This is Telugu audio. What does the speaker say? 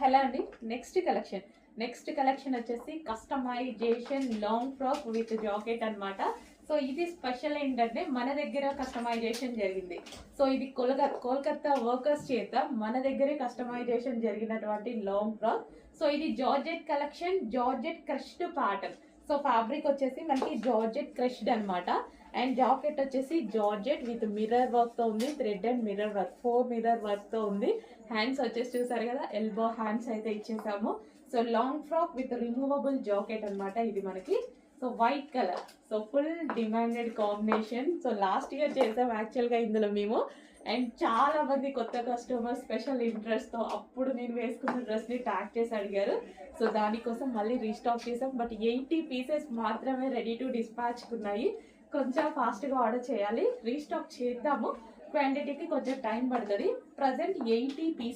హలో అండి. నెక్స్ట్ కలెక్షన్ వచ్చేసి customisation long frock with jacket అన్నమాట. సో ఇది స్పెషల్ ఏంటంటే మన దగ్గర కస్టమైజేషన్ జరిగింది. సో ఇది కోల్కతా వర్కర్స్ చేత మన దగ్గరే కస్టమైజేషన్ జరిగినటువంటి లాంగ్ ఫ్రాక్. సో ఇది georgette collection, georgette crushed pattern. So fabric వచ్చేసి మనకి జార్జెట్ క్రష్డ్ అన్నమాట. అండ్ జాకెట్ వచ్చేసి జార్జెట్ విత్ మిర్రర్ వర్క్ తో ఉంది, thread and mirror work, 4 mirror work తో ఉంది. హ్యాండ్స్ వచ్చేసి చూసారు కదా, ఎల్బో హ్యాండ్స్ అయితే ఇచ్చేసాము. So long frock with removable jacket అన్నమాట ఇది మనకి. So white colour, so full demanded combination. So last year చేసాం యాక్చువల్గా ఇందులో మేము. అండ్ చాలా మంది కొత్త కస్టమర్ స్పెషల్ ఇంట్రెస్ట్ తో అప్పుడు నేను వేసుకున్న డ్రెస్ ని ట్యాగ్ చేసి అడిగారు. సో దానికోసం మళ్ళీ రీస్టాక్ చేసాం. బట్ 80 పీసెస్ మాత్రమే రెడీ టు డిస్పాచ్ ఉన్నాయి. కొంచెం ఫాస్ట్గా ఆర్డర్ చేయాలి, రీస్టాక్ చేద్దాము. క్వాంటిటీకి కొంచెం టైం పడుతుంది. Present 80 pieces